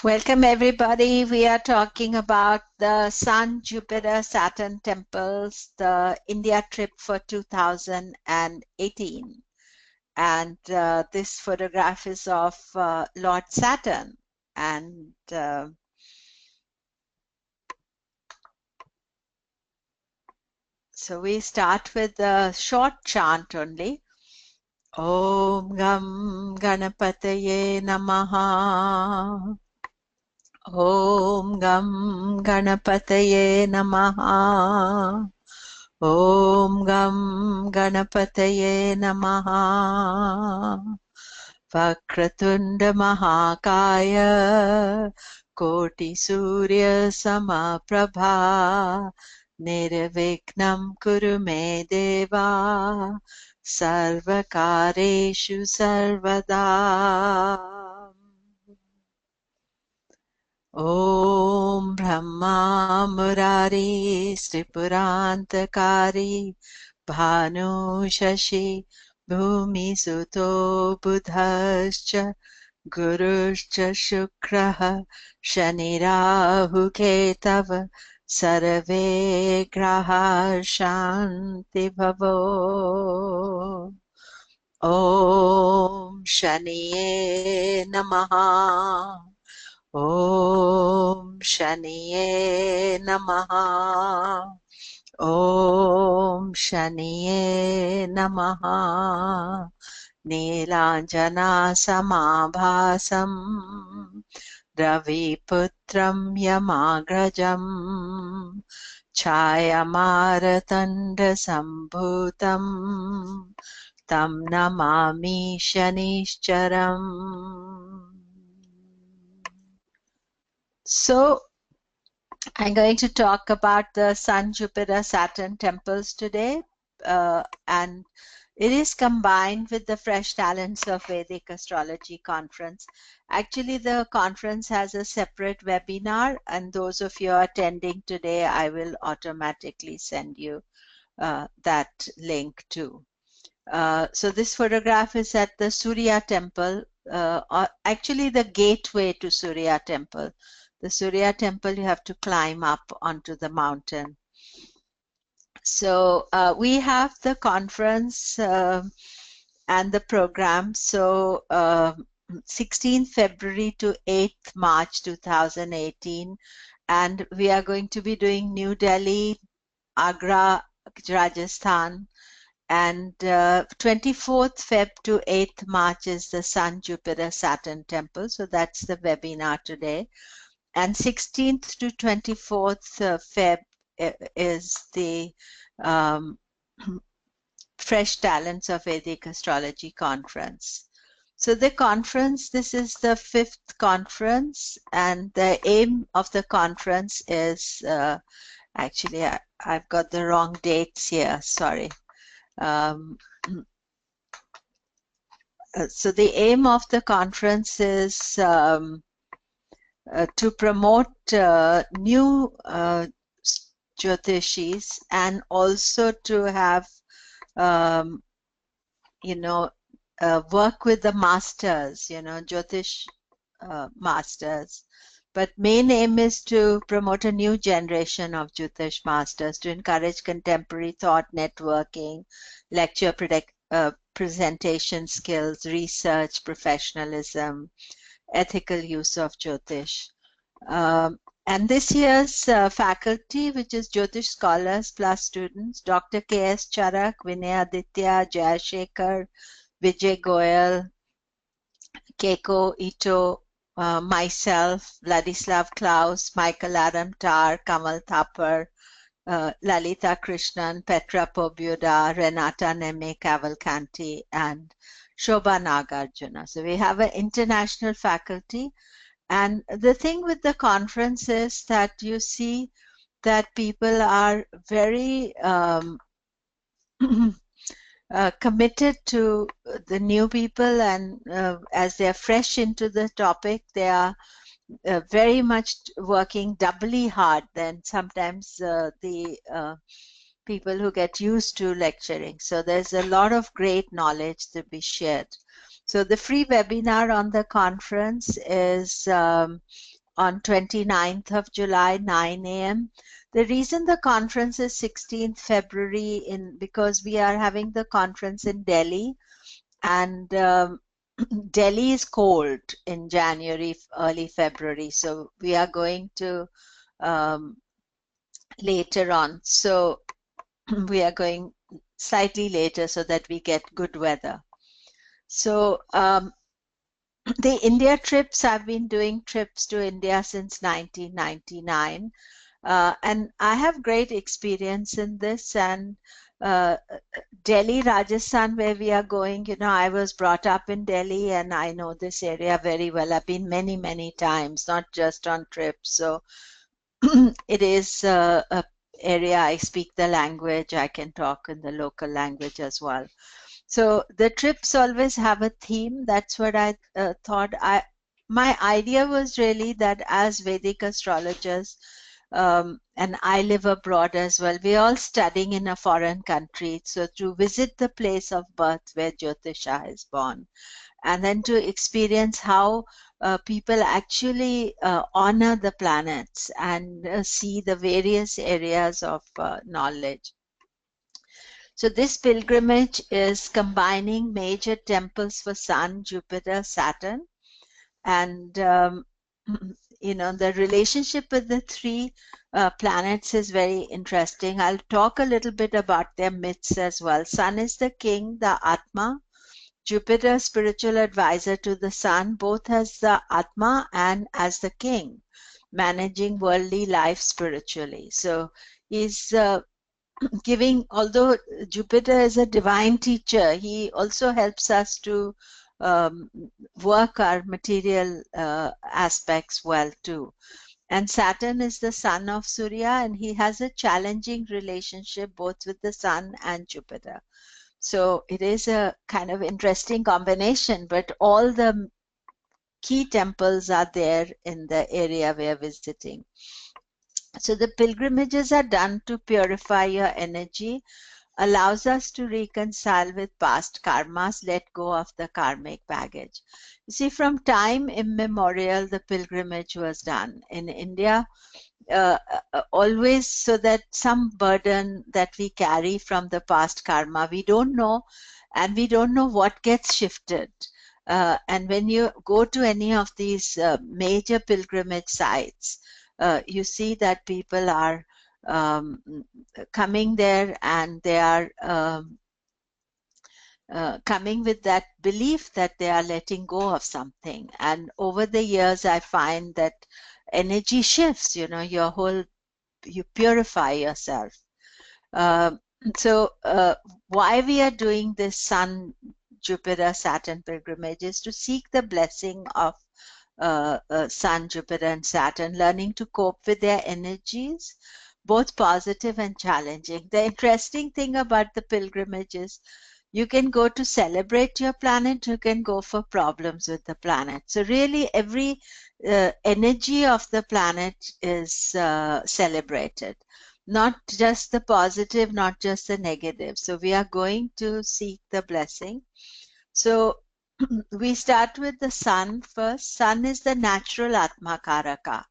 Welcome everybody. We are talking about the Sun, Jupiter, Saturn temples, the India trip for 2018. And this photograph is of Lord Saturn. And so we start with a short chant only. Om Gam Ganapataye Namaha. Om Gam Ganapataye Namaha. Om Gam Ganapataye Namaha. Vakratunda Mahakaya Koti Surya Samaprabha Nirvignam Kuru Me Deva Sarvakareshu Sarvada. Om Brahma Murari Sripurantakari Bhanu Shashi Bhumi Suto Buddhascha Guruscha Shukraha Shani Rahu Ketava Sarve Graha Shanti Bhavo. Om Shaniye Namaha. Om Shaniye Namaha. Om Shaniye Namaha. Neelanjana Samabhasam Raviputram Yamagrajam Chayamaratanda Sambhutam Tam Namami Shanishcharam. So, I'm going to talk about the Sun, Jupiter, Saturn temples today, and it is combined with the Fresh Talents of Vedic Astrology conference. Actually, the conference has a separate webinar, and those of you attending today, I will automatically send you that link too. So this photograph is at the Surya temple, actually the gateway to Surya temple. The Surya temple, you have to climb up onto the mountain. So we have the conference and the program. So 16th February to 8th March 2018. And we are going to be doing New Delhi, Agra, Rajasthan. And 24th Feb to 8th March is the Sun, Jupiter, Saturn temple. So that's the webinar today. And 16th to 24th Feb is the Fresh Talents of Vedic Astrology conference. So the conference, this is the 5th conference, and the aim of the conference is, actually I've got the wrong dates here, sorry. So the aim of the conference is to promote new Jyotishis and also to have, work with the masters, Jyotish masters. But main aim is to promote a new generation of Jyotish masters, to encourage contemporary thought, networking, lecture presentation skills, research, professionalism, ethical use of Jyotish. And this year's faculty, which is Jyotish scholars plus students, Dr. K.S. Charak, Vinay Aditya, Jayashekhar, Vijay Goyal, Keiko Ito, myself, Vladislav Klaus, Michael Adam Tar, Kamal Thapar, Lalita Krishnan, Petra Pobuda, Renata Neme Cavalcanti, and Shobha Nagarjuna. So we have an international faculty. And the thing with the conference is that you see that people are very committed to the new people, and as they're fresh into the topic, they are very much working doubly hard than sometimes the people who get used to lecturing. So there's a lot of great knowledge to be shared. So the free webinar on the conference is on 29th of July, 9 a.m. The reason the conference is 16th February because we are having the conference in Delhi, and Delhi is cold in January, early February, so we are going to later on. So we are going slightly later so that we get good weather. So the India trips, I've been doing trips to India since 1999. And I have great experience in this. And Delhi, Rajasthan, where we are going, I was brought up in Delhi and I know this area very well. I've been many, many times, not just on trips. So it is a area I speak the language. I can talk in the local language as well. So the trips always have a theme. That's what I thought. My idea was really that as Vedic astrologers, and I live abroad as well, we're all studying in a foreign country. So to visit the place of birth where Jyotisha is born, and then to experience how people actually honor the planets and see the various areas of knowledge. So this pilgrimage is combining major temples for Sun, Jupiter, Saturn, and the relationship with the three planets is very interesting. I'll talk a little bit about their myths as well. Sun is the king, the Atma. Jupiter, spiritual advisor to the Sun, both as the Atma and as the king, managing worldly life spiritually. So he's giving, although Jupiter is a divine teacher, he also helps us to work our material aspects well too. And Saturn is the son of Surya, and he has a challenging relationship both with the Sun and Jupiter. So it is a kind of interesting combination, but all the key temples are there in the area we are visiting. So the pilgrimages are done to purify your energy, allows us to reconcile with past karmas, let go of the karmic baggage. You see, from time immemorial, the pilgrimage was done in India. Always so that some burden that we carry from the past karma, we don't know, and we don't know what gets shifted. And when you go to any of these major pilgrimage sites, you see that people are coming there and they are coming with that belief that they are letting go of something. And over the years, I find that energy shifts, you purify yourself. So why we are doing this Sun, Jupiter, Saturn pilgrimage is to seek the blessing of Sun, Jupiter, and Saturn, learning to cope with their energies, both positive and challenging. The interesting thing about the pilgrimage is you can go to celebrate your planet, you can go for problems with the planet. So really every energy of the planet is celebrated, not just the positive, not just the negative. So we are going to seek the blessing. So we start with the Sun first. Sun is the natural Atma Karaka.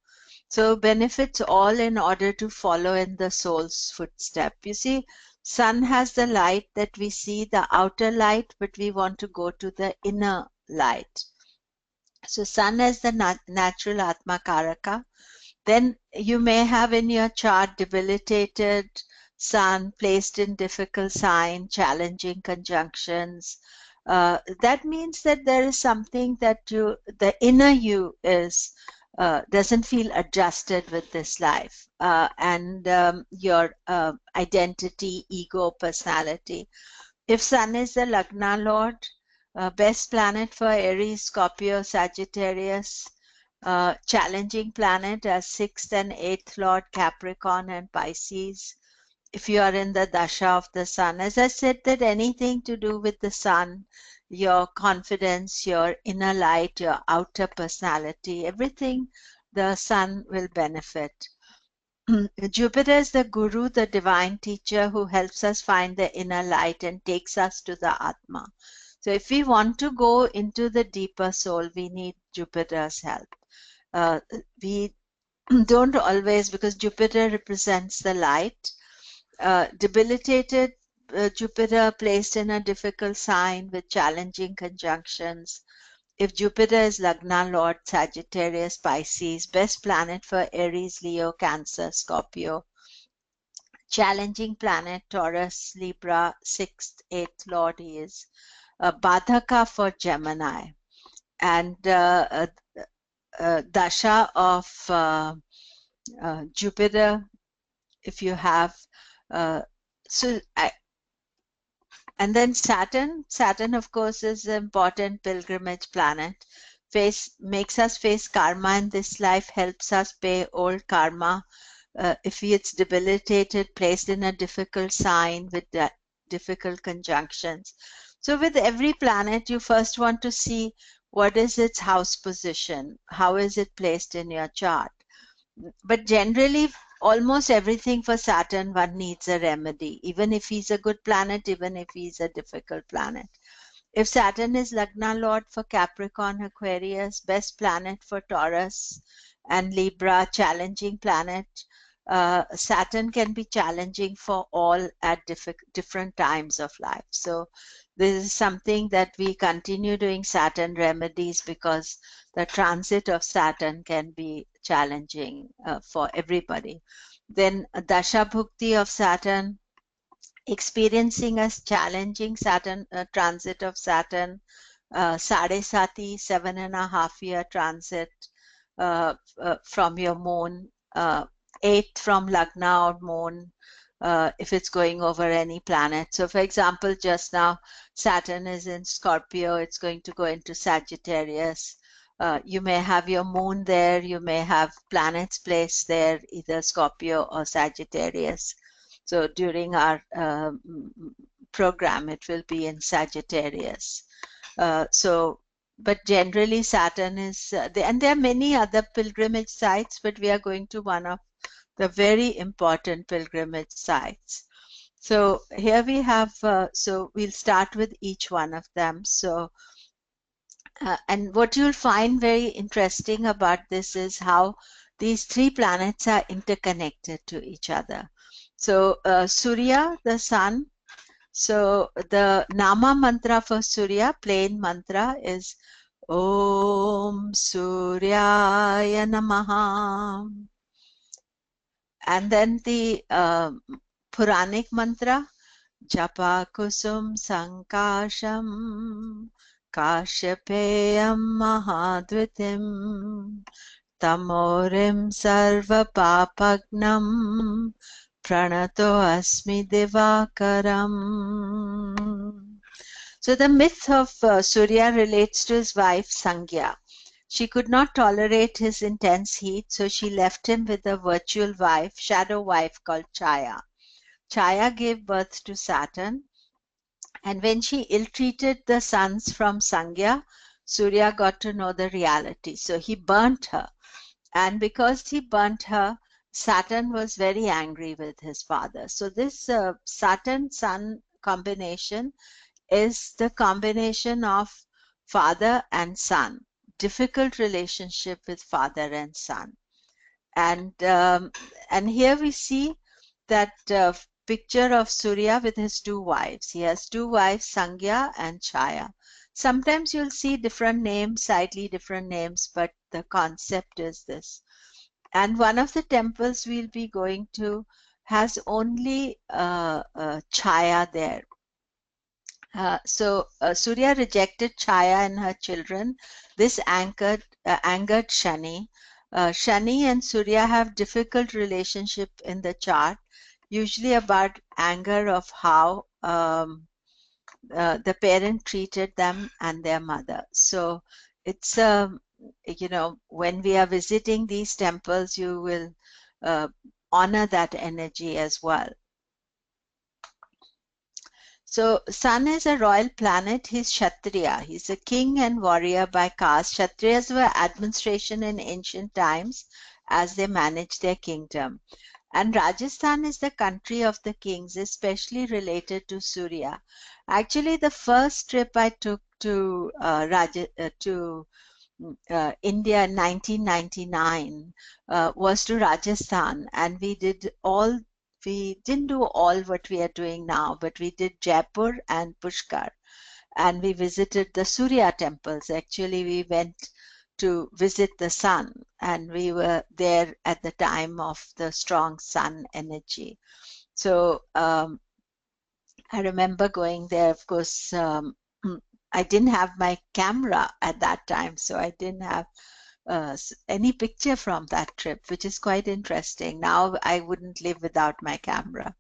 So benefits all in order to follow in the soul's footstep. You see, Sun has the light that we see, the outer light, but we want to go to the inner light. So Sun is the natural Atma Karaka. Then you may have in your chart debilitated Sun, placed in difficult sign, challenging conjunctions. That means that there is something that the inner you is doesn't feel adjusted with this life, and your identity, ego, personality. If Sun is the Lagna Lord, best planet for Aries, Scorpio, Sagittarius, challenging planet as 6th and 8th Lord, Capricorn and Pisces. If you are in the Dasha of the Sun, as I said, that anything to do with the Sun, your confidence, your inner light, your outer personality, everything, the Sun will benefit. Jupiter is the Guru, the divine teacher who helps us find the inner light and takes us to the Atma. So if we want to go into the deeper soul, we need Jupiter's help. We don't always, because Jupiter represents the light. Debilitated Jupiter placed in a difficult sign with challenging conjunctions. If Jupiter is Lagna Lord, Sagittarius, Pisces, best planet for Aries, Leo, Cancer, Scorpio. Challenging planet, Taurus, Libra, 6th, 8th Lord he is. Badhaka for Gemini. And Dasha of Jupiter, if you have. And then Saturn. Saturn, of course, is an important pilgrimage planet. Makes us face karma in this life, helps us pay old karma. If it's debilitated, placed in a difficult sign with difficult conjunctions. So with every planet, you first want to see what is its house position, how is it placed in your chart. But generally, almost everything for Saturn, one needs a remedy, even if he's a good planet, even if he's a difficult planet. If Saturn is Lagna Lord for Capricorn, Aquarius, best planet for Taurus and Libra, challenging planet. Saturn can be challenging for all at different times of life. So this is something that we continue doing Saturn remedies, because the transit of Saturn can be challenging for everybody. Then Dasha Bhukti of Saturn, experiencing a challenging Saturn transit of Saturn. Sade Sati, 7.5-year transit from your moon. 8th from Lagna or moon, if it's going over any planet. So for example, just now Saturn is in Scorpio, it's going to go into Sagittarius. You may have your moon there, you may have planets placed there, either Scorpio or Sagittarius. So during our program, it will be in Sagittarius. But generally Saturn is, and there are many other pilgrimage sites, but we are going to one of the very important pilgrimage sites. So here we have, so we'll start with each one of them. So, and what you'll find very interesting about this is how these three planets are interconnected to each other. So Surya, the sun. So the Nama mantra for Surya, plain mantra, is Om Suryaya Namaha. And then the Puranic mantra, Japa Kusum Sankasham Kashyapeyam Mahadvitim Tamorim Sarva Papagnam Pranato Asmi Divakaram. So the myth of Surya relates to his wife Sangya. She could not tolerate his intense heat, so she left him with a virtual wife, shadow wife called Chaya. Chaya gave birth to Saturn, and when she ill-treated the sons from Sangya, Surya got to know the reality. So he burnt her, and because he burnt her, Saturn was very angry with his father. So this Saturn-Sun combination is the combination of father and son. Difficult relationship with father and son. And here we see that picture of Surya with his two wives. He has two wives, Sangya and Chaya. Sometimes you'll see different names, slightly different names, but the concept is this. And one of the temples we'll be going to has only Chaya there. So Surya rejected Chaya and her children. This angered Shani. Shani and Surya have difficult relationship in the chart, usually about anger of how the parent treated them and their mother. So it's when we are visiting these temples, you will honor that energy as well. So Sun is a royal planet. He's Kshatriya. He's a king and warrior by caste. Kshatriyas were administration in ancient times as they managed their kingdom. And Rajasthan is the country of the kings, especially related to Surya. Actually, the first trip I took to India in 1999 was to Rajasthan, and we didn't do all what we are doing now, but we did Jaipur and Pushkar, and we visited the Surya temples. Actually, we went to visit the sun, and we were there at the time of the strong sun energy. So I remember going there. Of course, I didn't have my camera at that time, so I didn't have any picture from that trip, which is quite interesting. Now I wouldn't live without my camera.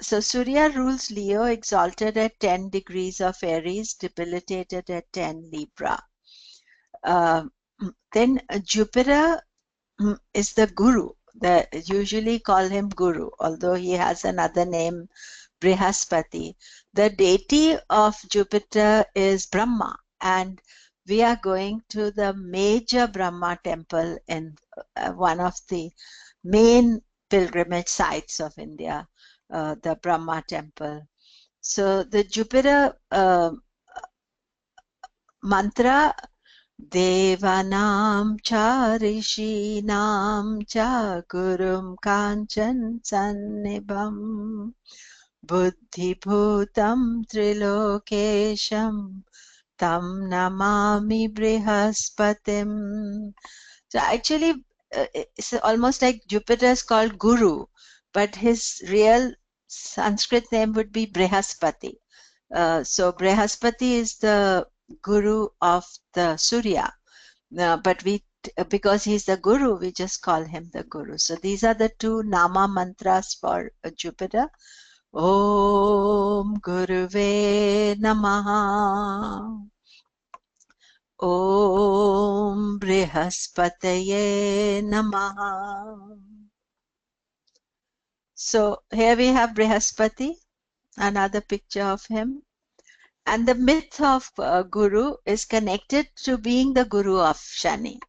So Surya rules Leo, exalted at 10 degrees of Aries, debilitated at 10 Libra. Then Jupiter is the Guru. They usually call him Guru, although he has another name, Brihaspati. The deity of Jupiter is Brahma, and we are going to the major Brahma temple in one of the main pilgrimage sites of India, the Brahma temple. So the Jupiter mantra, Devanam cha rishinam cha gurum kanchan sannibham buddhibhutam trilokesham tam namami brihaspatim. So actually, it's almost like Jupiter is called Guru, but his real Sanskrit name would be Brihaspati. So Brihaspati is the Guru of the Surya. But because he's the Guru, we just call him the Guru. So these are the two Nama mantras for Jupiter. Om Guruve Namaha. Om Brihaspataye Namaha. So here we have Brihaspati, another picture of him. And the myth of Guru is connected to being the Guru of Shani.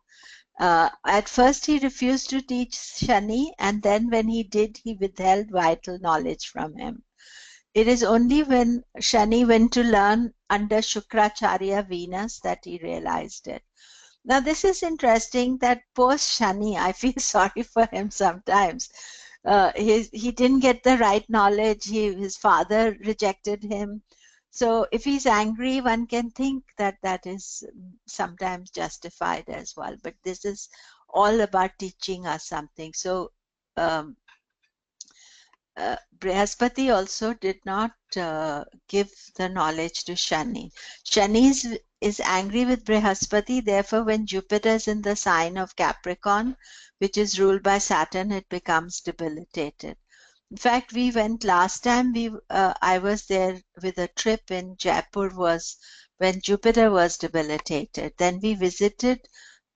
At first, he refused to teach Shani, and then when he did, he withheld vital knowledge from him. It is only when Shani went to learn under Shukracharya Venus that he realized it. Now, this is interesting that post Shani, I feel sorry for him sometimes. He didn't get the right knowledge. His father rejected him. So if he's angry, one can think that that is sometimes justified as well. But this is all about teaching us something. So Brihaspati also did not give the knowledge to Shani. Shani is angry with Brihaspati. Therefore, when Jupiter is in the sign of Capricorn, which is ruled by Saturn, it becomes debilitated. In fact, we went last time. I was there with a trip in Jaipur was when Jupiter was debilitated. Then we visited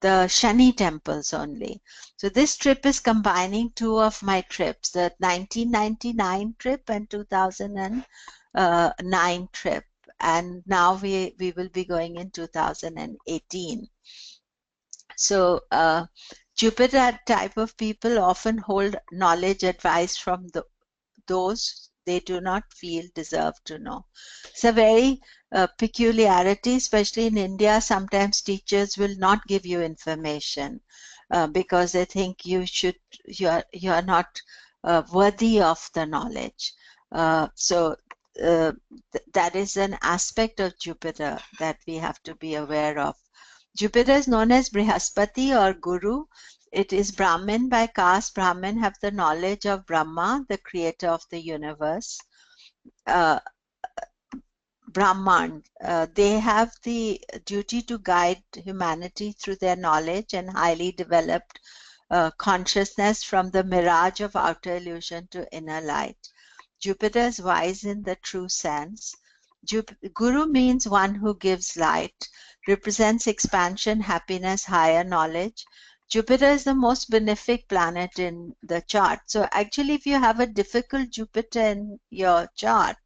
the Shani temples only. So this trip is combining two of my trips, the 1999 trip and 2009 trip. And now we will be going in 2018. So Jupiter type of people often hold knowledge advice from those they do not feel deserve to know. It's a very peculiarity, especially in India. Sometimes teachers will not give you information because they think you are not worthy of the knowledge. That is an aspect of Jupiter that we have to be aware of. Jupiter is known as Brihaspati or Guru. It is Brahmin by caste. Brahmin have the knowledge of Brahma, the creator of the universe. Brahman, they have the duty to guide humanity through their knowledge and highly developed consciousness from the mirage of outer illusion to inner light. Jupiter is wise in the true sense. Guru means one who gives light, represents expansion, happiness, higher knowledge. Jupiter is the most benefic planet in the chart. So actually, if you have a difficult Jupiter in your chart,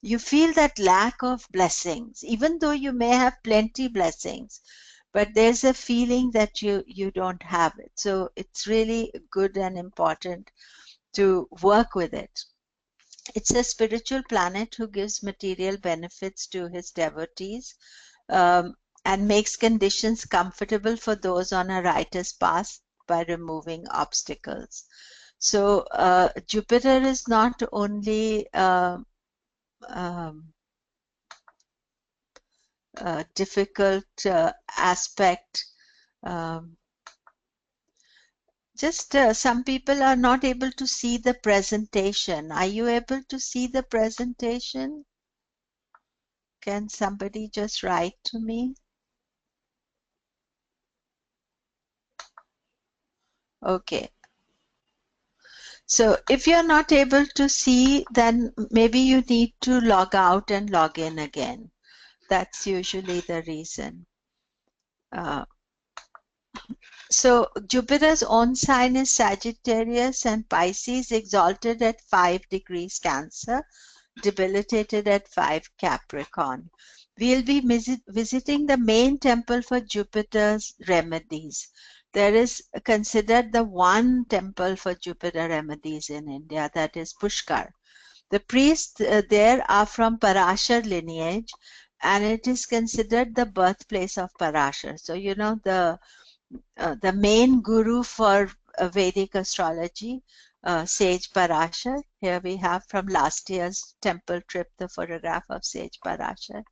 you feel that lack of blessings, even though you may have plenty blessings. but there's a feeling that you don't have it. So it's really good and important to work with it. It's a spiritual planet who gives material benefits to his devotees, and makes conditions comfortable for those on a righteous path by removing obstacles. So Jupiter is not only difficult aspect. Just some people are not able to see the presentation. Are you able to see the presentation? Can somebody just write to me? Okay. So if you're not able to see, then maybe you need to log out and log in again. That's usually the reason. So Jupiter's own sign is Sagittarius, and Pisces exalted at 5 degrees Cancer, debilitated at 5 Capricorn. We'll be visiting the main temple for Jupiter's remedies. There is considered the one temple for Jupiter remedies in India, that is Pushkar. The priests there are from Parashar lineage, and it is considered the birthplace of Parashar. So, you know, the main guru for Vedic astrology, Sage Parashar. Here we have from last year's temple trip the photograph of Sage Parashar.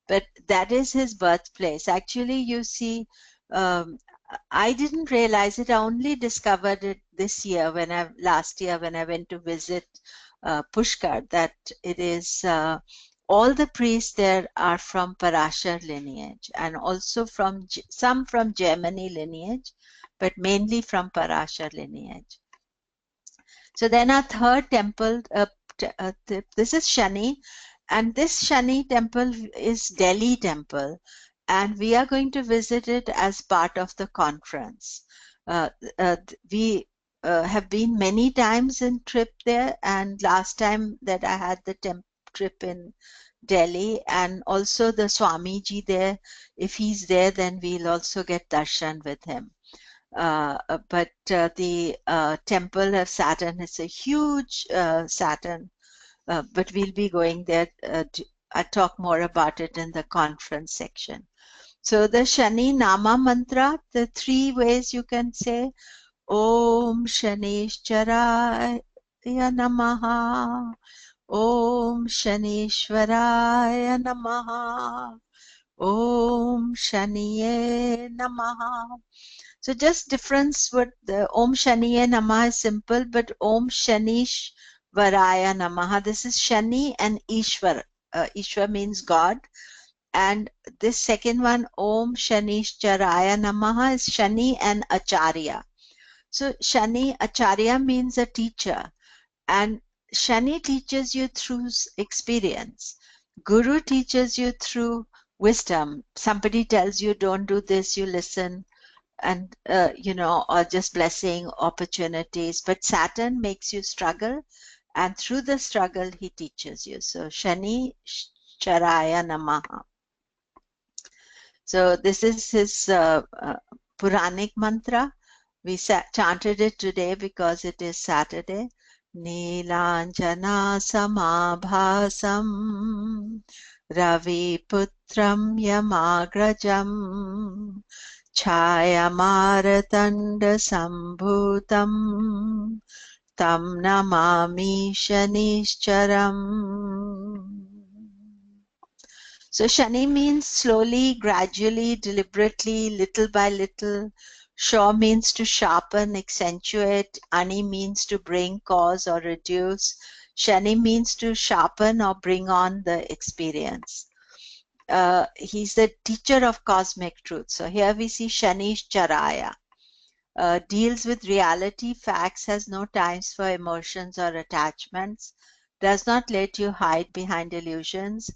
But that is his birthplace. Actually, you see, I didn't realize it. I only discovered it this year last year when I went to visit Pushkar, that it is all the priests there are from Parashar lineage, and also from some from Jaimini lineage, but mainly from Parashar lineage. So then our third temple, this is Shani, and this Shani temple is Delhi temple, and we are going to visit it as part of the conference. We have been many times in trip there, and last time that I had the trip in Delhi, and also the Swamiji there. If he's there, then we'll also get darshan with him. But the temple of Saturn is a huge Saturn, but we'll be going there. I'll talk more about it in the conference section. So the Shani Nama Mantra, the 3 ways you can say, Om Shanishcharaya Namaha, Om Shanishwaraya Namaha, Om Shaniye Namaha. So just difference what the Om Shaniye Namaha is simple, but Om Shanishwaraya Namaha. This is Shani and Ishwar. Ishwar means God. And this second one, Om Shanishcharaya Namaha, is Shani and Acharya. So Shani, Acharya means a teacher. And Shani teaches you through experience. Guru teaches you through wisdom. Somebody tells you, don't do this, you listen, and or just blessing opportunities. But Saturn makes you struggle, and through the struggle he teaches you. So Shani Charaya Namaha. So this is his Puranic mantra. We chanted it today because it is Saturday. Neelanjana samabhasam Ravi putram yamagrajam Chayamaratanda sambhutam Tam namami Shanishcharam. So Shani means slowly, gradually, deliberately, little by little. Shaw means to sharpen, accentuate. Ani means to bring, cause, or reduce. Shani means to sharpen or bring on the experience. He's the teacher of cosmic truth. So here we see Shani's Charaya. Deals with reality, facts, has no times for emotions or attachments, does not let you hide behind illusions,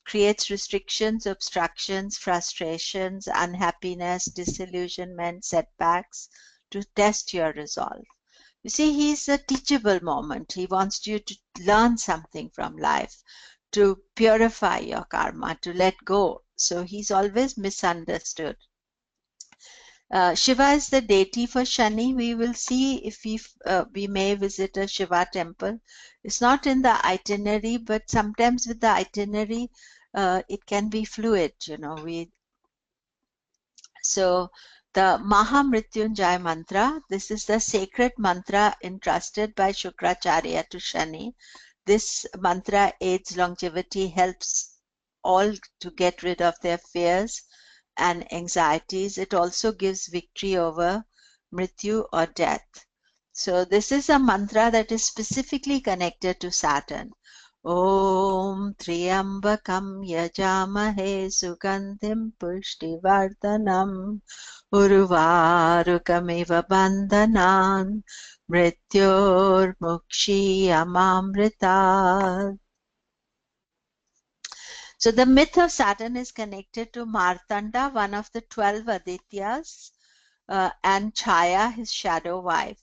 creates restrictions, obstructions, frustrations, unhappiness, disillusionment, setbacks to test your resolve. You see, he's a teachable moment. He wants you to learn something from life, to purify your karma, to let go. So he's always misunderstood. Shiva is the deity for Shani. We will see if we may visit a Shiva temple. It's not in the itinerary, but sometimes with the itinerary, it can be fluid. So the Mahamrityunjay mantra, this is the sacred mantra entrusted by Shukracharya to Shani. This mantra aids longevity, helps all to get rid of their fears and anxieties. It also gives victory over mrityu or death. So this is a mantra that is specifically connected to Saturn. Om Triambakam Yajamahe Sugandhim Pushtivardhanam Urvarukamiva Bandhanan Mrityor Mukshi Amamrita. So the myth of Saturn is connected to Martanda, one of the 12 Adityas, and Chaya, his shadow wife.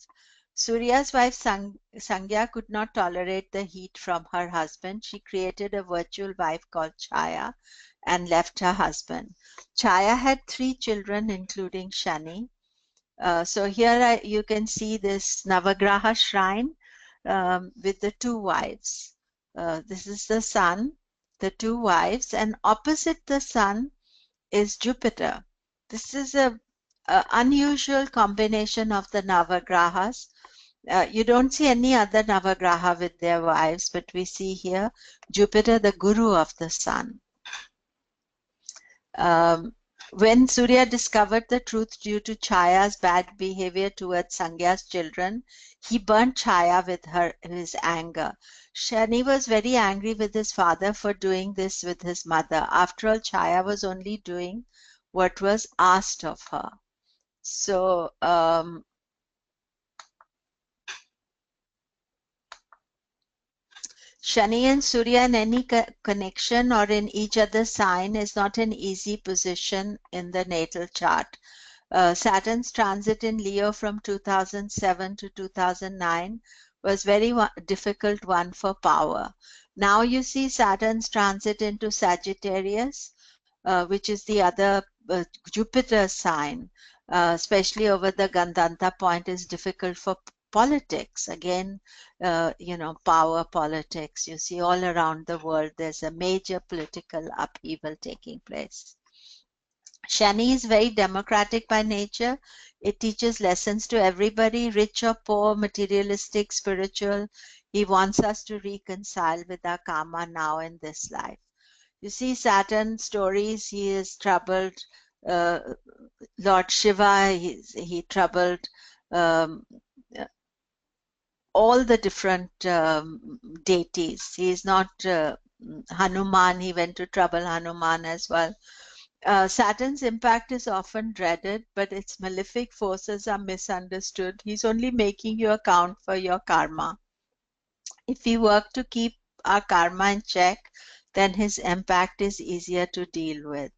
Surya's wife Sangya could not tolerate the heat from her husband. She created a virtual wife called Chaya and left her husband. Chaya had 3 children, including Shani. So here you can see this Navagraha shrine with the 2 wives. This is the sun, the 2 wives, and opposite the sun is Jupiter. This is a unusual combination of the Navagrahas. You don't see any other Navagraha with their wives, but we see here Jupiter, the guru of the sun. When Surya discovered the truth due to Chaya's bad behavior towards Sangya's children, he burnt Chaya with his anger. Shani was very angry with his father for doing this with his mother. After all, Chaya was only doing what was asked of her. So, Shani and Surya in any connection or in each other's sign is not an easy position in the natal chart. Saturn's transit in Leo from 2007 to 2009 was very difficult one for power. Now you see Saturn's transit into Sagittarius, which is the other Jupiter sign, especially over the Gandanta point, is difficult for politics. Again, power politics. You see all around the world there's a major political upheaval taking place. Shani is very democratic by nature. It teaches lessons to everybody, rich or poor, materialistic, spiritual. He wants us to reconcile with our karma now in this life. You see Saturn stories, he is troubled. Lord Shiva, he troubled all the different deities. He is not Hanuman, he went to trouble Hanuman as well. Saturn's impact is often dreaded, but its malefic forces are misunderstood. He's only making you account for your karma. If we work to keep our karma in check, then his impact is easier to deal with.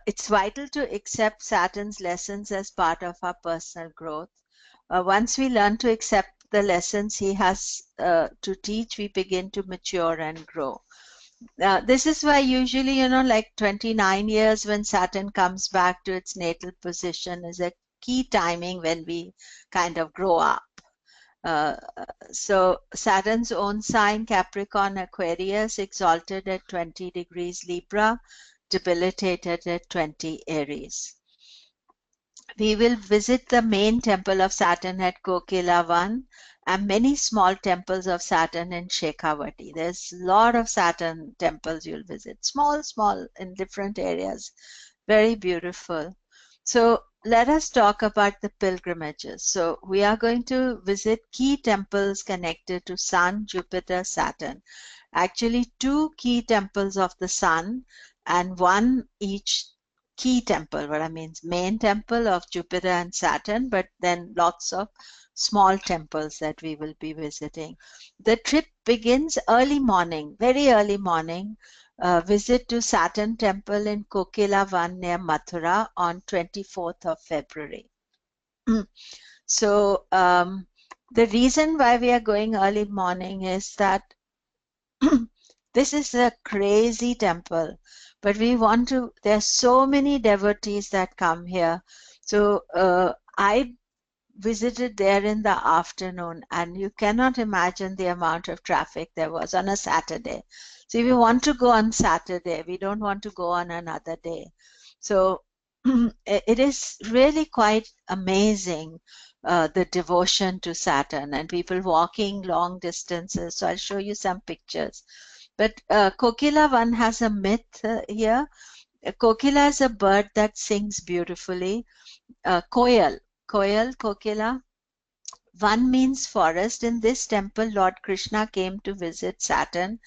It's vital to accept Saturn's lessons as part of our personal growth. Once we learn to accept the lessons he has to teach, we begin to mature and grow. This is why usually, like 29 years when Saturn comes back to its natal position is a key timing when we kind of grow up. So Saturn's own sign, Capricorn Aquarius, exalted at 20 degrees Libra, debilitated at 20 Aries. We will visit the main temple of Saturn at Kokilavan and many small temples of Saturn in Shekhavati. There's a lot of Saturn temples you'll visit, small in different areas. Very beautiful. So let us talk about the pilgrimages. So we are going to visit key temples connected to Sun, Jupiter, Saturn. Actually, 2 key temples of the Sun and 1 each key temple, what I mean is main temple of Jupiter and Saturn, but then lots of small temples that we will be visiting. The trip begins early morning, very early morning. Visit to Saturn temple in Kokilavan near Mathura on 24th of February. So the reason why we are going early morning is that this is a crazy temple, but we want to, there are so many devotees that come here. So I visited there in the afternoon, and you cannot imagine the amount of traffic there was on a Saturday. So if we want to go on Saturday, we don't want to go on another day. So it is really quite amazing, the devotion to Saturn and people walking long distances. So I'll show you some pictures. But Kokilavan has a myth here. Kokila is a bird that sings beautifully. Koyal, Kokila. One means forest. In this temple, Lord Krishna came to visit Saturn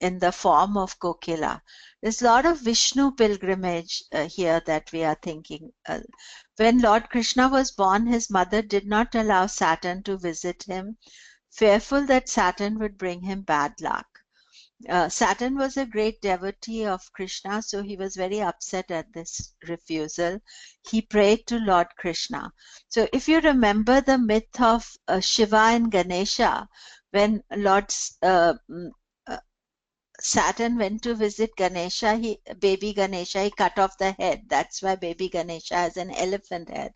in the form of Kokila. There's a lot of Vishnu pilgrimage here that we are thinking. When Lord Krishna was born, his mother did not allow Saturn to visit him, fearful that Saturn would bring him bad luck. Saturn was a great devotee of Krishna, so he was very upset at this refusal. He prayed to Lord Krishna. So if you remember the myth of Shiva and Ganesha, when Lord Saturn went to visit Ganesha, baby Ganesha, he cut off the head. That's why baby Ganesha has an elephant head.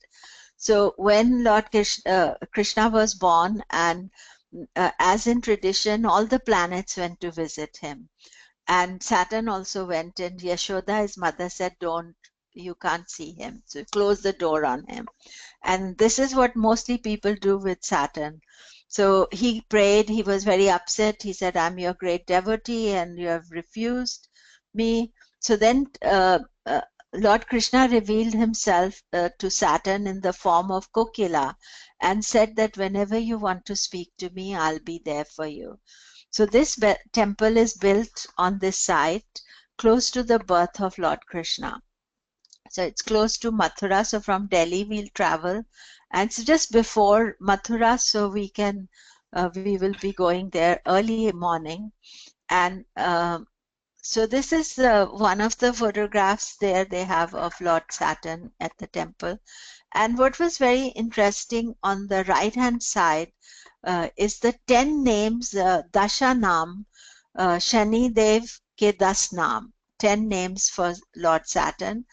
So when Lord Krishna was born, and as in tradition, all the planets went to visit him. And Saturn also went, and Yashoda, his mother, said, don't, you can't see him. So close the door on him. And this is what mostly people do with Saturn. So he prayed, he was very upset. He said, I'm your great devotee and you have refused me. So then Lord Krishna revealed himself to Saturn in the form of Kokila and said that whenever you want to speak to me, I'll be there for you. So this temple is built on this site close to the birth of Lord Krishna. So it's close to Mathura. So from Delhi we'll travel, and it's just before Mathura, so we will be going there early morning. And so this is one of the photographs there they have of Lord Saturn at the temple. And what was very interesting, on the right hand side is the 10 names, Dasha Nam, Shani Dev ke Das Nam, 10 names for Lord Saturn.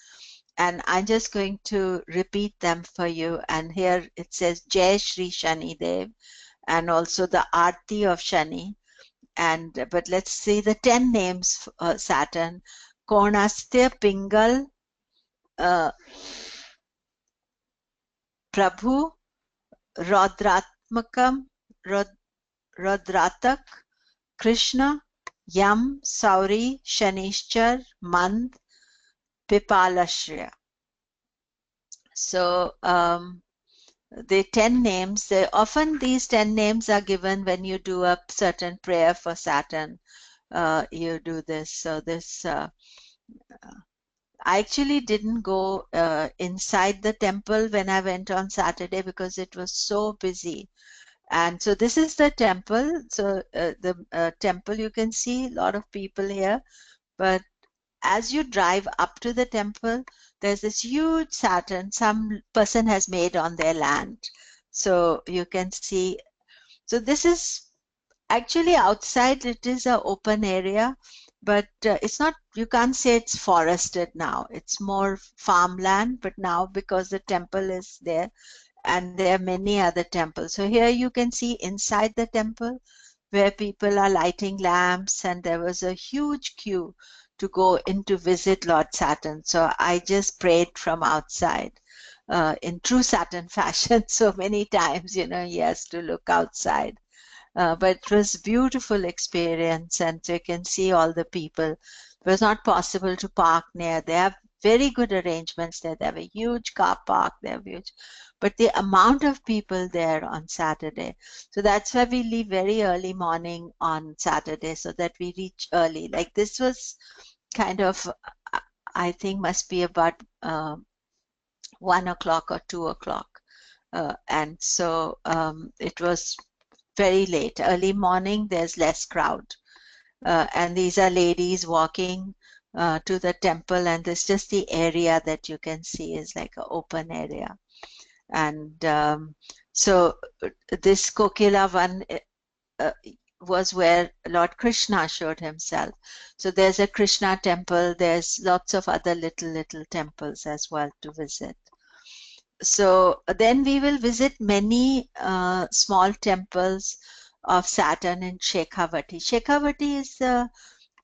And I'm just going to repeat them for you. And here it says Jai Shri Shani Dev, and also the Aarti of Shani. And but let's see the 10 names for Saturn. Konastya Pingal, Prabhu, Rodratmakam, Rodratak, Krishna, Yam, Sauri, Shanishchar, Mand, Pipalashriya. So the 10 names, often these 10 names are given when you do a certain prayer for Saturn. You do this. So this, I actually didn't go inside the temple when I went on Saturday because it was so busy. And so this is the temple. So the temple, you can see a lot of people here. But as you drive up to the temple, there's this huge Saturn some person has made on their land. So you can see. So this is actually outside. It is an open area, but it's not, you can't say it's forested now. It's more farmland, but now because the temple is there, and there are many other temples. So here you can see inside the temple where people are lighting lamps, and there was a huge queue to go in to visit Lord Saturn. So I just prayed from outside in true Saturn fashion. So many times, he has to look outside. But it was a beautiful experience, and you can see all the people. It was not possible to park near. They have very good arrangements there. They have a huge car park. They have huge, but the amount of people there on Saturday. So that's why we leave very early morning on Saturday so that we reach early. Like this was kind of, I think must be about 1 o'clock or 2 o'clock. And so it was very late. Early morning, there's less crowd. And these are ladies walking to the temple, and this just the area that you can see is like an open area. And so this Kokilavan was where Lord Krishna showed himself. So there's a Krishna temple. There's lots of other little temples as well to visit. So then we will visit many small temples of Saturn in Shekhavati. Shekhavati is the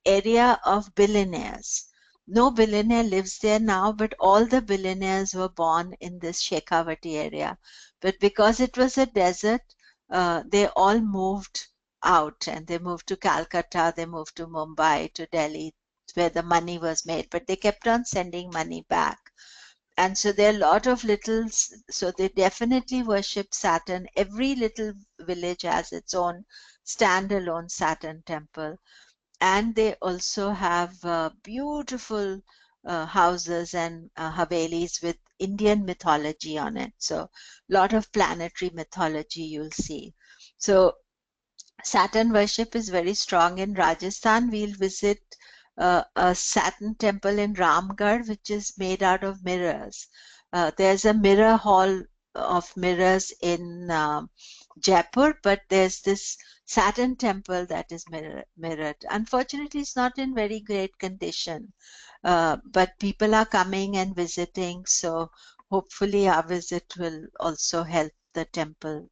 area of billionaires. No billionaire lives there now, but all the billionaires were born in this Shekhavati area. But because it was a desert, they all moved out, and they moved to Calcutta, they moved to Mumbai, to Delhi, where the money was made. But they kept on sending money back. And so there are a lot of little, so they definitely worship Saturn. Every little village has its own standalone Saturn temple. And they also have beautiful houses and havelis with Indian mythology on it. So a lot of planetary mythology you'll see. So Saturn worship is very strong in Rajasthan. We'll visit a Saturn temple in Ramgarh, which is made out of mirrors. There's a mirror hall of mirrors in Jaipur, but there's this Saturn temple that is mirrored. Unfortunately, it's not in very great condition, but people are coming and visiting, so hopefully our visit will also help the temple.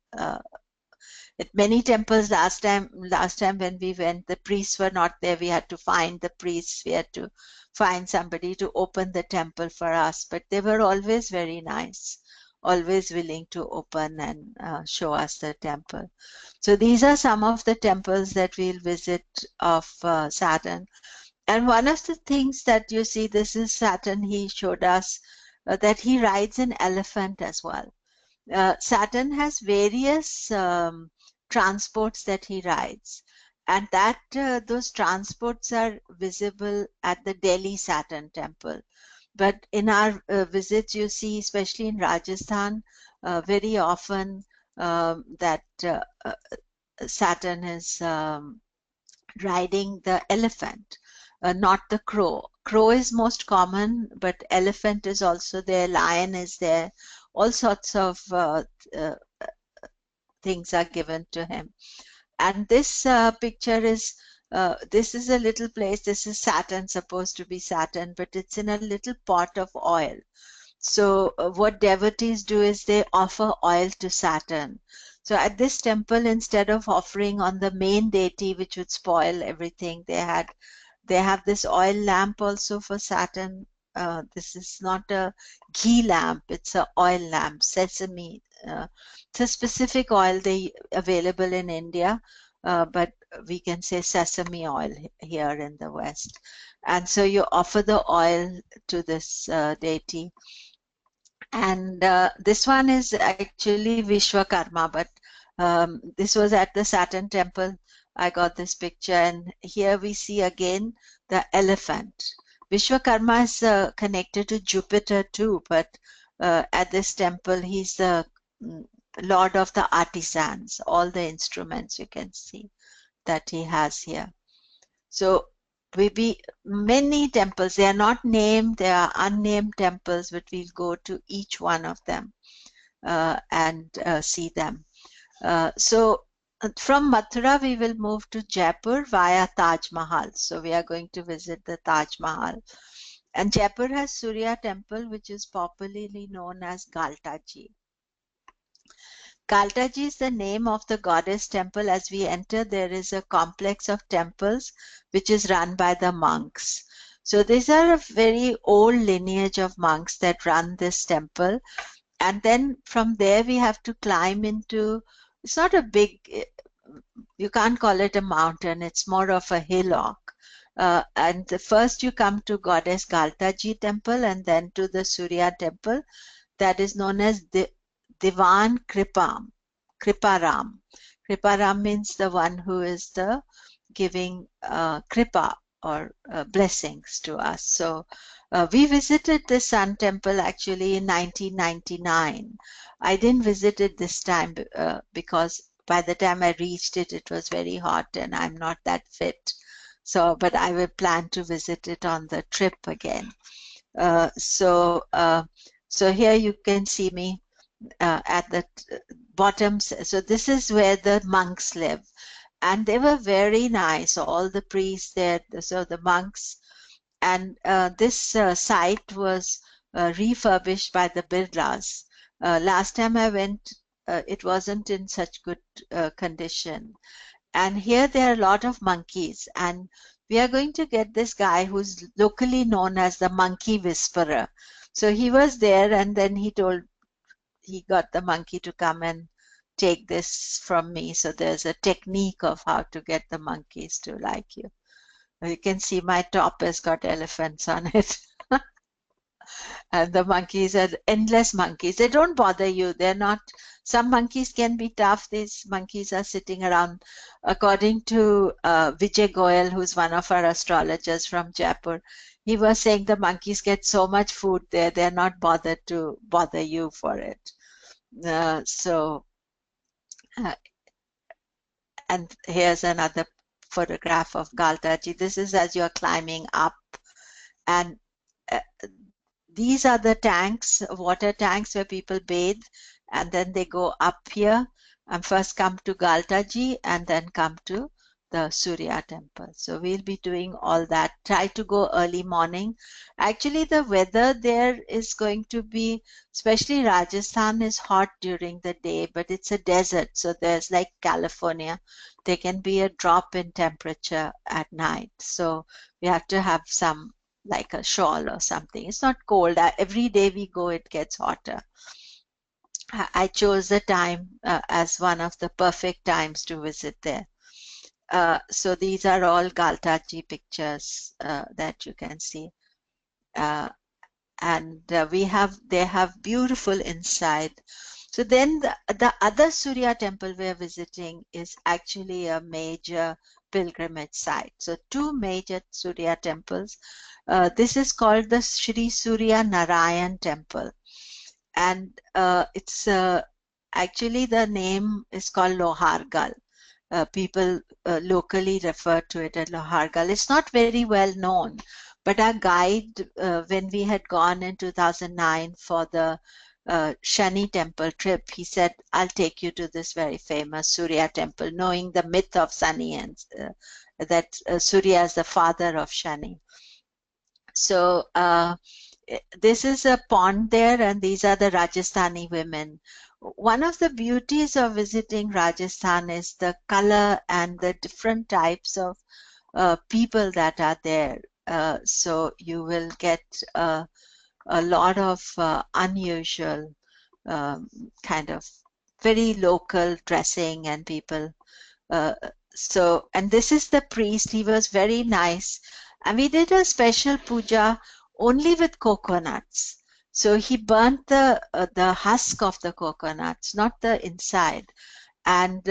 At many temples last time when we went, the priests were not there. We had to find the priests. We had to find somebody to open the temple for us, but they were always very nice, always willing to open and show us the temple. So these are some of the temples that we'll visit of Saturn. And one of the things that you see, this is Saturn, he showed us that he rides an elephant as well. Saturn has various transports that he rides, and that those transports are visible at the Delhi Saturn temple. But in our visits, you see, especially in Rajasthan, very often that Saturn is riding the elephant, not the crow. Crow is most common, but elephant is also there, lion is there, all sorts of uh, things are given to him. And this picture is, this is a little place, this is Saturn, supposed to be Saturn, but it's in a little pot of oil. So what devotees do is they offer oil to Saturn. So at this temple, instead of offering on the main deity, which would spoil everything, they have this oil lamp also for Saturn. This is not a ghee lamp, it's a oil lamp, sesame. It's a specific oil they available in India, but we can say sesame oil here in the West. And so you offer the oil to this deity. And this one is actually Vishwakarma, but this was at the Saturn temple. I got this picture, and here we see again the elephant. Vishwakarma is connected to Jupiter too, but at this temple, he's the lord of the artisans, all the instruments you can see that he has here. So maybe many temples, they are not named, they are unnamed temples, but we'll go to each one of them and see them. So from Mathura, we will move to Jaipur via Taj Mahal. So we are going to visit the Taj Mahal. And Jaipur has Surya temple, which is popularly known as Galtaji. Galtaji is the name of the goddess temple. As we enter, there is a complex of temples which is run by the monks. So these are a very old lineage of monks that run this temple. And then from there we have to climb into, it's not a big, you can't call it a mountain, it's more of a hillock. And first you come to goddess Galtaji temple and then to the Surya temple that is known as the Divan Kriparam. Kriparam means the one who is the giving kripa or blessings to us. So we visited the Sun Temple actually in 1999. I didn't visit it this time because by the time I reached it, it was very hot and I'm not that fit. So, but I will plan to visit it on the trip again. So here you can see me at the bottom. So this is where the monks live. And they were very nice, all the priests there, so the monks. And this site was refurbished by the Birlas. Last time I went, it wasn't in such good condition. And here there are a lot of monkeys, and we are going to get this guy who's locally known as the monkey whisperer. So he was there, and then he got the monkey to come and take this from me. So there's a technique of how to get the monkeys to like you. You can see my top has got elephants on it. And the monkeys are endless monkeys. They don't bother you. They're not, some monkeys can be tough. These monkeys are sitting around. According to Vijay Goyal, who's one of our astrologers from Jaipur, he was saying the monkeys get so much food there, they're not bothered to bother you for it. Uh, and here's another photograph of Galtaji. This is as you're climbing up. And uh, these are the tanks, water tanks where people bathe, and then they go up here and first come to Galtaji and then come to the Surya temple. So we'll be doing all that. Try to go early morning. Actually, the weather there is going to be, especially Rajasthan is hot during the day, but it's a desert. So there's like California. There can be a drop in temperature at night. So we have to have some like a shawl or something. It's not cold. Every day we go, it gets hotter. I chose the time as one of the perfect times to visit there. So these are all Galtaji pictures that you can see. And they have beautiful inside. So then the other Surya temple we're visiting is actually a major pilgrimage site. So two major Surya temples. This is called the Shri Surya Narayana temple. And it's actually the name is called Lohargal. People locally refer to it as Lohargal. It's not very well known, but our guide, when we had gone in 2009 for the Shani temple trip, he said, I'll take you to this very famous Surya temple, knowing the myth of Shani and that Surya is the father of Shani. So this is a pond there, and these are the Rajasthani women. One of the beauties of visiting Rajasthan is the color and the different types of people that are there. So you will get a lot of unusual kind of very local dressing and people. And this is the priest. He was very nice. And we did a special puja only with coconuts. So he burnt the husk of the coconuts, not the inside. And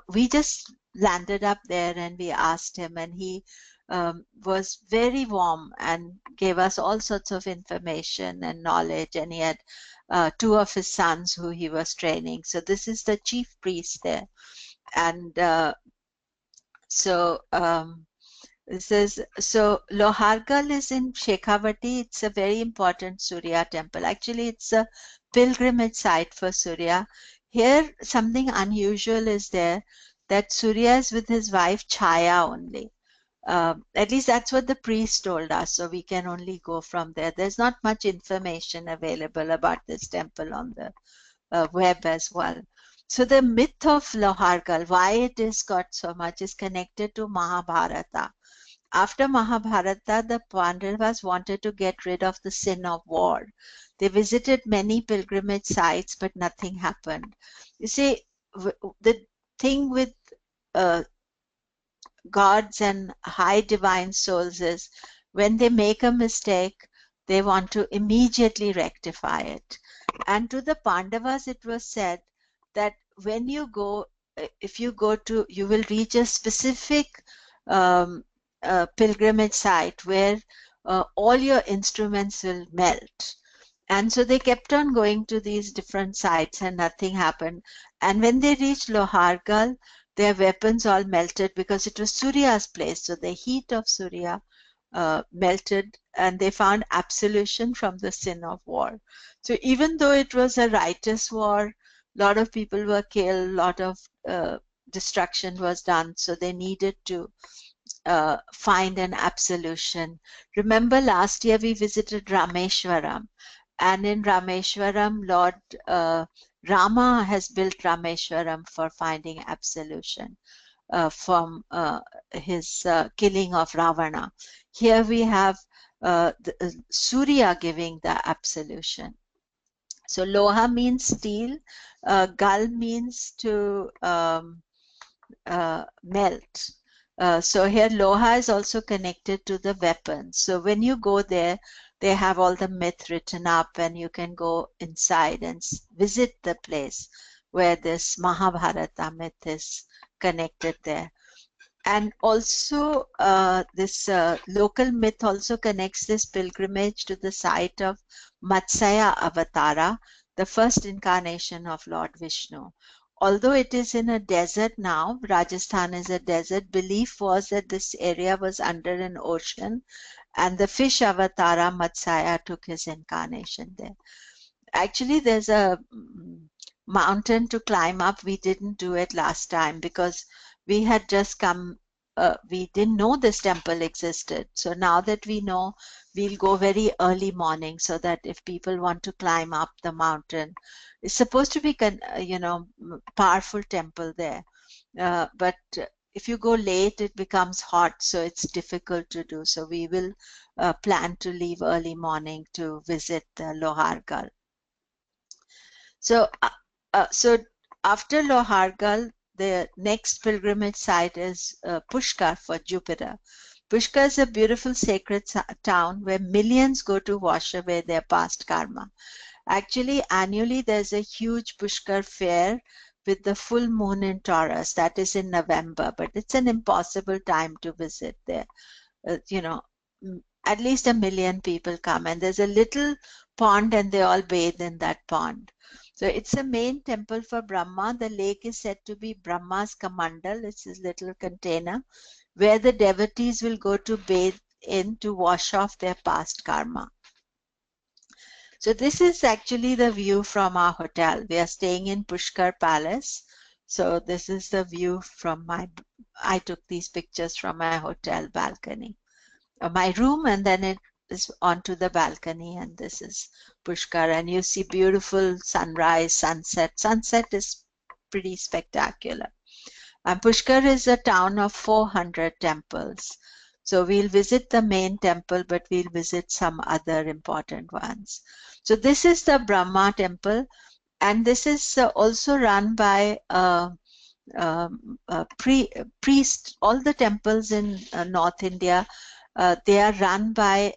we just landed up there and we asked him, and he was very warm and gave us all sorts of information and knowledge. And he had two of his sons who he was training. So this is the chief priest there. And this is, so Lohargal is in Shekhavati. It's a very important Surya temple. Actually, it's a pilgrimage site for Surya. Here, something unusual is there, that Surya is with his wife Chaya only. At least that's what the priest told us, so we can only go from there. There's not much information available about this temple on the web as well. So the myth of Lohargal, why it has got so much, is connected to Mahabharata. After Mahabharata, the Pandavas wanted to get rid of the sin of war. They visited many pilgrimage sites, but nothing happened. You see, the thing with gods and high divine souls is when they make a mistake, they want to immediately rectify it. And to the Pandavas, it was said that when you go, if you go to, you will reach a specific pilgrimage site where all your instruments will melt. And so they kept on going to these different sites and nothing happened. And when they reached Lohargal, their weapons all melted because it was Surya's place. So the heat of Surya melted, and they found absolution from the sin of war. So even though it was a righteous war, a lot of people were killed, a lot of destruction was done. So they needed to find an absolution. Remember last year we visited Rameshwaram, And in Rameshwaram, Lord Rama has built Rameshwaram for finding absolution from his killing of Ravana. Here we have Surya giving the absolution. So Loha means steel, Gal means to melt. So here Loha is also connected to the weapons. So when you go there, they have all the myth written up, and you can go inside and visit the place where this Mahabharata myth is connected there. And also this local myth also connects this pilgrimage to the site of Matsya Avatara, the first incarnation of Lord Vishnu. Although it is in a desert now, Rajasthan is a desert, belief was that this area was under an ocean, and the fish Avatara Matsya took his incarnation there. Actually, there's a mountain to climb up. We didn't do it last time because we had just come. We didn't know this temple existed. So now that we know, we'll go very early morning so that if people want to climb up the mountain, it's supposed to be, powerful temple there. But if you go late, it becomes hot, so it's difficult to do. So we will plan to leave early morning to visit the Lohargal. So, so after Lohargal, the next pilgrimage site is Pushkar for Jupiter. Pushkar is a beautiful sacred town where millions go to wash away their past karma. Actually, annually there's a huge Pushkar fair with the full moon in Taurus. That is in November, but it's an impossible time to visit there. At least 1 million people come, and there's a little pond, and they all bathe in that pond. So it's a main temple for Brahma. The lake is said to be Brahma's Kamandal. It's his little container where the devotees will go to bathe in to wash off their past karma. So this is actually the view from our hotel. We are staying in Pushkar Palace. So this is the view from I took these pictures from my hotel balcony. My room, and then it is onto the balcony, and this is Pushkar, and you see beautiful sunrise, sunset. Sunset is pretty spectacular. And Pushkar is a town of 400 temples. So we'll visit the main temple, but we'll visit some other important ones. So this is the Brahma temple, and this is also run by priest. All the temples in North India, they are run by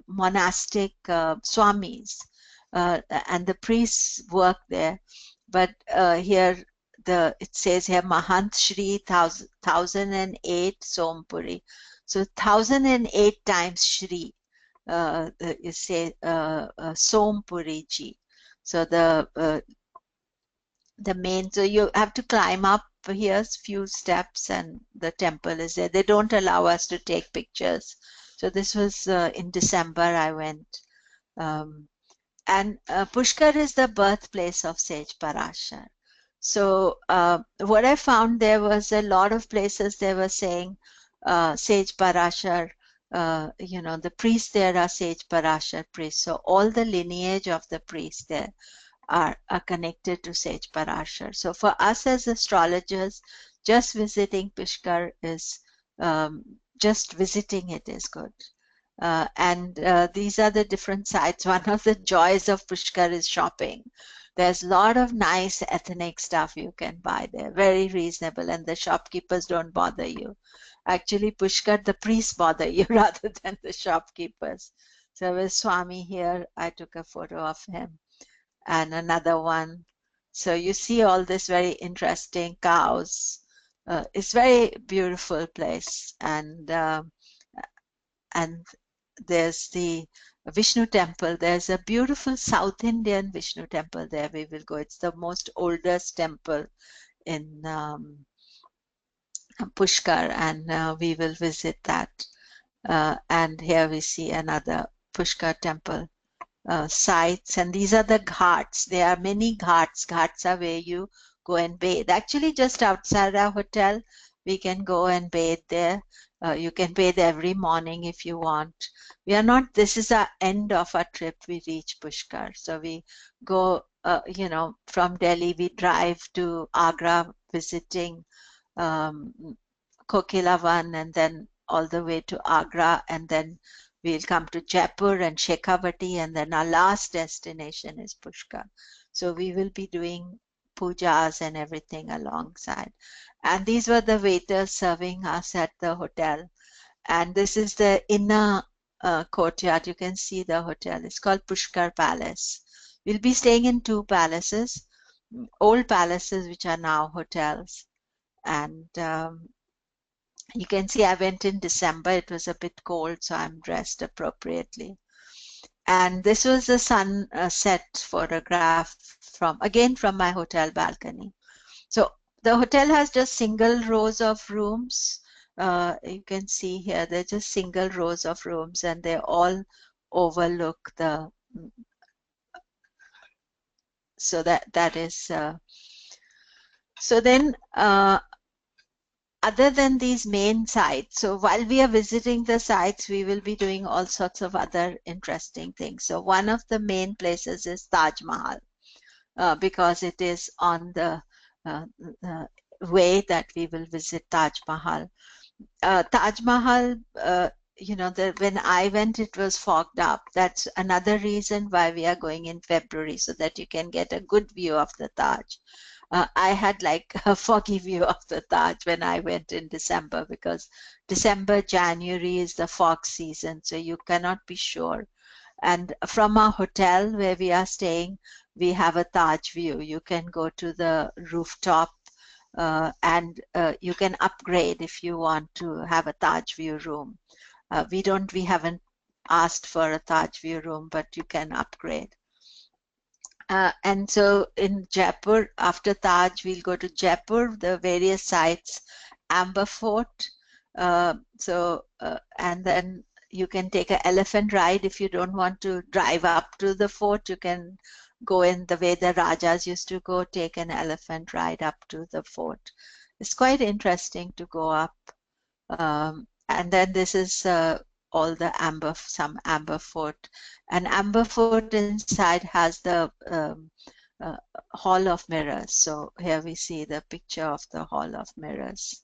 monastic swamis, and the priests work there. But here it says here Mahant Shri 1008 Sompuri. So 1008 times Shri, you say Sompuri ji. So the main, so you have to climb up here few steps, and the temple is there. They don't allow us to take pictures. So this was in December I went. And Pushkar is the birthplace of sage Parashar. So what I found, there was a lot of places they were saying sage Parashar, the priests there are sage Parashar priests. So all the lineage of the priests there are connected to sage Parashar. So for us as astrologers, just visiting Pushkar is, just visiting it is good. And these are the different sites. One of the joys of Pushkar is shopping. There's a lot of nice ethnic stuff you can buy there, very reasonable, and the shopkeepers don't bother you. Actually, Pushkar, the priests bother you rather than the shopkeepers. So with Swami here, I took a photo of him, and another one. So you see all this very interesting cows. It's very beautiful place, and there's the Vishnu temple. There's a beautiful South Indian Vishnu temple there. We will go. It's the most oldest temple in Pushkar, and we will visit that. And here we see another Pushkar temple sites, and these are the ghats. There are many ghats. Ghats are where you go and bathe. Actually, just outside our hotel, we can go and bathe there. You can bathe every morning if you want. We are not, this is our end of our trip. We reach Pushkar. So we go, from Delhi, we drive to Agra visiting Kokilavan, and then all the way to Agra, and then we'll come to Jaipur and Shekhavati, and then our last destination is Pushkar. So we will be doing pujas and everything alongside. And these were the waiters serving us at the hotel. And this is the inner courtyard. You can see the hotel. It's called Pushkar Palace. We'll be staying in two palaces, old palaces which are now hotels. And you can see I went in December. It was a bit cold, so I'm dressed appropriately. And this was the sunset photograph again from my hotel balcony. So the hotel has just single rows of rooms. You can see here, they're just single rows of rooms, and they all overlook the. So that is. So then, other than these main sites, so while we are visiting the sites, we will be doing all sorts of other interesting things. So one of the main places is Taj Mahal, because it is on the way that we will visit Taj Mahal. Taj Mahal, when I went, it was fogged up. That's another reason why we are going in February, so that you can get a good view of the Taj. I had like a foggy view of the Taj when I went in December, because December, January is the fog season, so you cannot be sure. And from our hotel where we are staying, we have a Taj view. You can go to the rooftop and you can upgrade if you want to have a Taj view room. We haven't asked for a Taj view room, but you can upgrade. And so in Jaipur, after Taj, we'll go to Jaipur, the various sites, Amber Fort. And then you can take an elephant ride. If you don't want to drive up to the fort, you can go in the way the Rajas used to go, take an elephant ride up to the fort. It's quite interesting to go up. And then this is all the some amber fort. And amber fort inside has the hall of mirrors. So here we see the picture of the hall of mirrors.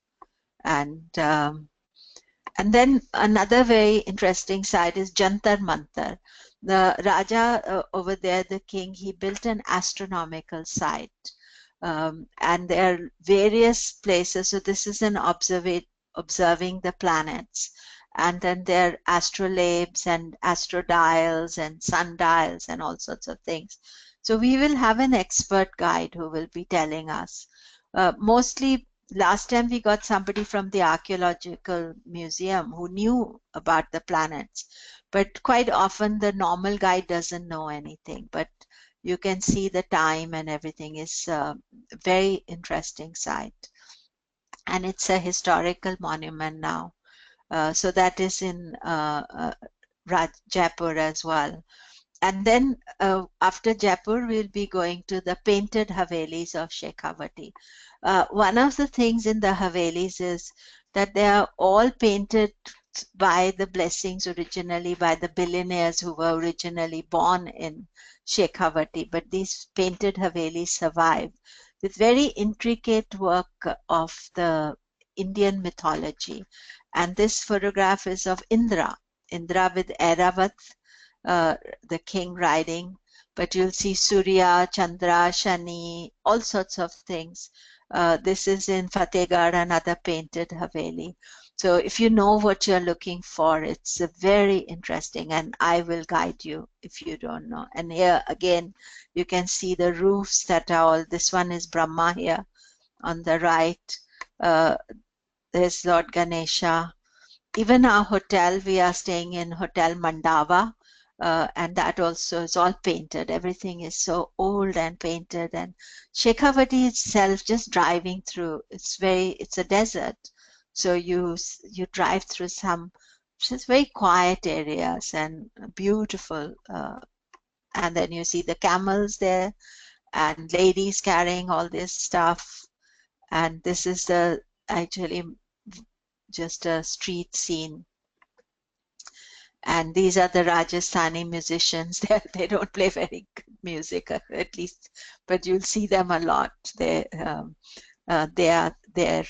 And then another very interesting site is Jantar Mantar. The Raja over there, the king, he built an astronomical site. And there are various places. So this is an observing the planets. And then there are astrolabes and astrodials and sundials and all sorts of things. So we will have an expert guide who will be telling us. Mostly, last time we got somebody from the archaeological museum who knew about the planets. But quite often the normal guide doesn't know anything. But you can see the time and everything. Is a very interesting site. And it's a historical monument now. So that is in Jaipur as well. And then after Jaipur, we'll be going to the painted Havelis of Shekhavati. One of the things in the Havelis is that they are all painted by the blessings originally by the billionaires who were originally born in Shekhavati. But these painted Havelis survive with very intricate work of the Indian mythology. And this photograph is of Indra with Airavat, the king riding. But you'll see Surya, Chandra, Shani, all sorts of things. This is in Fatehgarh, another painted Haveli. So if you know what you're looking for, it's very interesting, and I will guide you if you don't know. And here again, you can see the roofs that are all, this one is Brahma here on the right. There's Lord Ganesha. Even our hotel, we are staying in Hotel Mandava, and that also is all painted. Everything is so old and painted. And Shekhavati itself, just driving through, it's a desert. So you drive through some just very quiet areas and beautiful. And then you see the camels there and ladies carrying all this stuff. And this is the actually just a street scene. And these are the Rajasthani musicians. They don't play very good music, at least, but you'll see them a lot. They are there.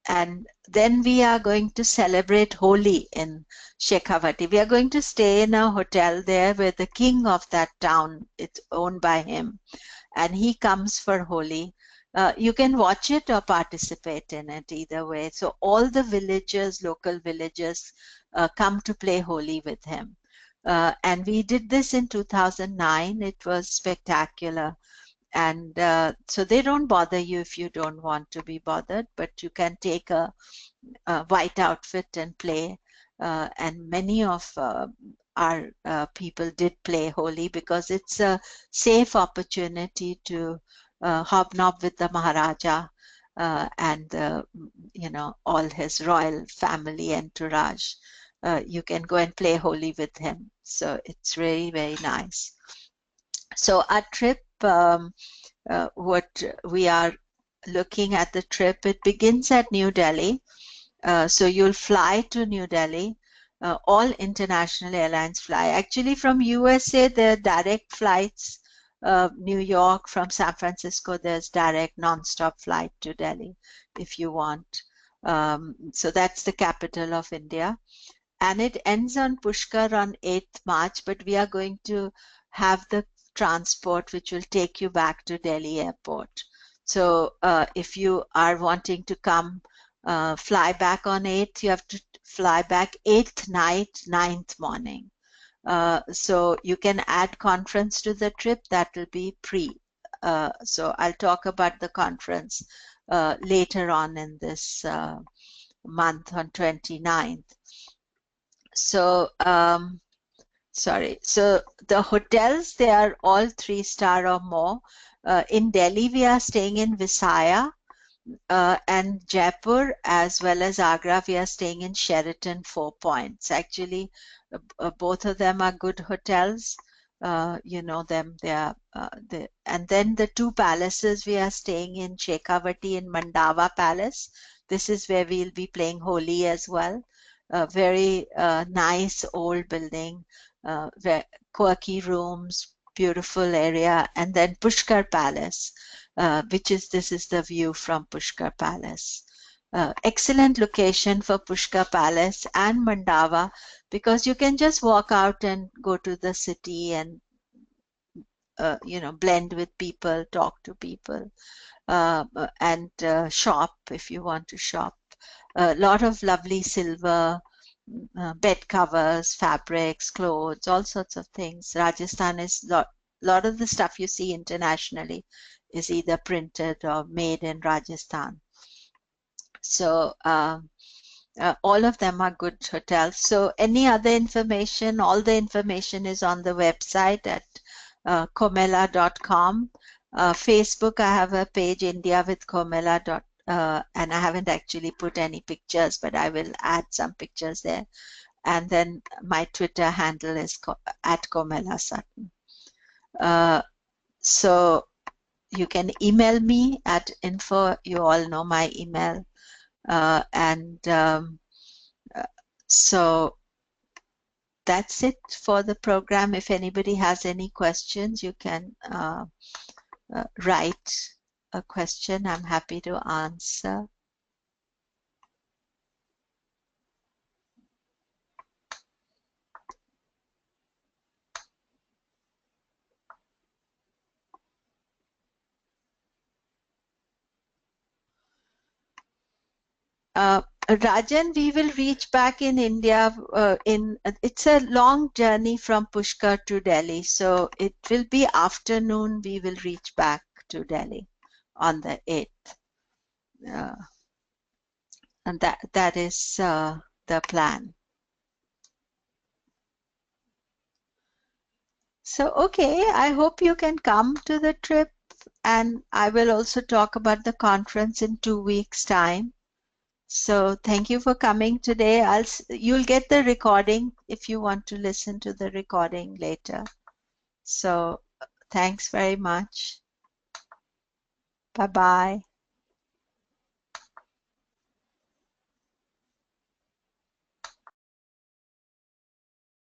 And then we are going to celebrate Holi in Shekhavati. We are going to stay in a hotel there where the king of that town, it's owned by him, and he comes for Holi. You can watch it or participate in it either way. So all the villagers, local villagers, come to play Holi with him. And we did this in 2009. It was spectacular. And so they don't bother you if you don't want to be bothered, but you can take a white outfit and play. And many of our people did play Holi because it's a safe opportunity to hobnob with the Maharaja and all his royal family entourage. You can go and play Holi with him. So it's very, very nice. So our trip, what we are looking at the trip, it begins at New Delhi. So you'll fly to New Delhi. All international airlines fly. Actually, from USA, there are direct flights. New York, from San Francisco, there's direct non-stop flight to Delhi if you want. So that's the capital of India. And it ends on Pushkar on 8th March, but we are going to have the transport which will take you back to Delhi airport. So if you are wanting to come fly back on 8th, you have to fly back 8th night, 9th morning. So you can add conference to the trip. That will be pre. So I'll talk about the conference later on in this month on 29th. So sorry. So the hotels, they are all 3-star or more. In Delhi, we are staying in Visaya, and Jaipur as well as Agra, we are staying in Sheraton 4 Points. Actually, both of them are good hotels. You know them. They are. And then the 2 palaces, we are staying in Shekhavati in Mandava Palace. This is where we'll be playing Holi as well. Very nice old building, quirky rooms, beautiful area. And then Pushkar Palace, this is the view from Pushkar Palace. Excellent location for Pushkar Palace and Mandava, because you can just walk out and go to the city and blend with people, talk to people, and shop if you want to shop. A lot of lovely silver bed covers, fabrics, clothes, all sorts of things. Rajasthan is lot of the stuff you see internationally is either printed or made in Rajasthan. So all of them are good hotels. So any other information, all the information is on the website at komilla.com. Facebook, I have a page, India with Komilla. And I haven't actually put any pictures, but I will add some pictures there. And then my Twitter handle is at Komilla Sutton. So you can email me at info. You all know my email. So that's it for the program. If anybody has any questions, you can write a question. I'm happy to answer. Rajan, we will reach back in India it's a long journey from Pushkar to Delhi, so it will be afternoon. We will reach back to Delhi on the 8th, and that is the plan. So okay, I hope you can come to the trip, and I will also talk about the conference in 2 weeks' time. So thank you for coming today. You'll get the recording if you want to listen to the recording later. So thanks very much. Bye-bye.